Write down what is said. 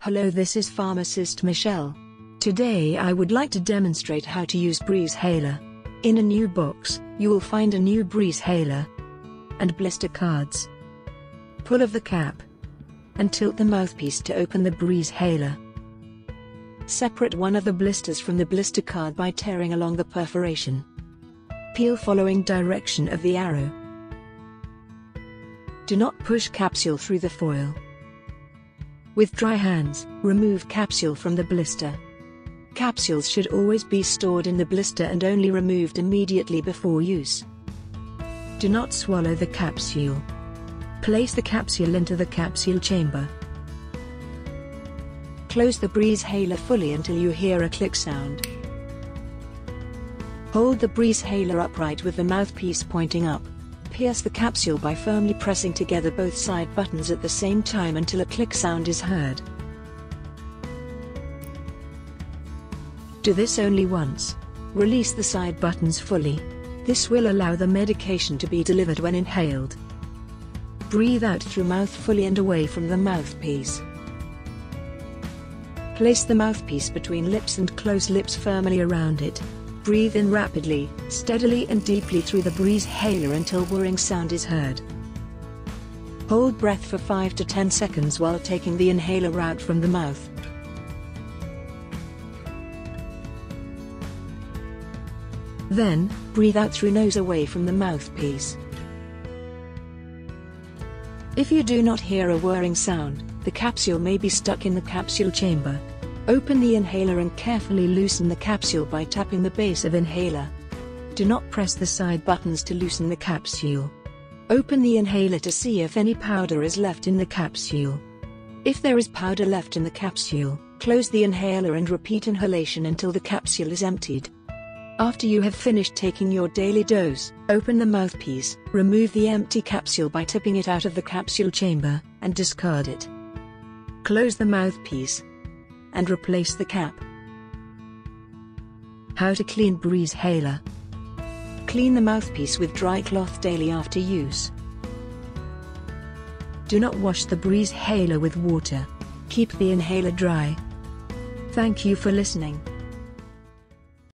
Hello, this is pharmacist Michelle. Today I would like to demonstrate how to use Breezehaler. In a new box, you will find a new Breezehaler and blister cards. Pull off the cap and tilt the mouthpiece to open the Breezehaler. Separate one of the blisters from the blister card by tearing along the perforation. Peel following direction of the arrow. Do not push capsule through the foil. With dry hands, remove capsule from the blister. Capsules should always be stored in the blister and only removed immediately before use. Do not swallow the capsule. Place the capsule into the capsule chamber. Close the Breezehaler fully until you hear a click sound. Hold the Breezehaler upright with the mouthpiece pointing up. Pierce the capsule by firmly pressing together both side buttons at the same time until a click sound is heard. Do this only once. Release the side buttons fully. This will allow the medication to be delivered when inhaled. Breathe out through mouth fully and away from the mouthpiece. Place the mouthpiece between lips and close lips firmly around it. Breathe in rapidly, steadily and deeply through the Breezehaler until whirring sound is heard. Hold breath for 5 to 10 seconds while taking the inhaler out from the mouth. Then, breathe out through nose away from the mouthpiece. If you do not hear a whirring sound, the capsule may be stuck in the capsule chamber. Open the inhaler and carefully loosen the capsule by tapping the base of inhaler. Do not press the side buttons to loosen the capsule. Open the inhaler to see if any powder is left in the capsule. If there is powder left in the capsule, close the inhaler and repeat inhalation until the capsule is emptied. After you have finished taking your daily dose, open the mouthpiece, remove the empty capsule by tipping it out of the capsule chamber, and discard it. Close the mouthpiece and replace the cap. How to clean Breezehaler. Clean the mouthpiece with dry cloth daily after use. Do not wash the Breezehaler with water. Keep the inhaler dry. Thank you for listening.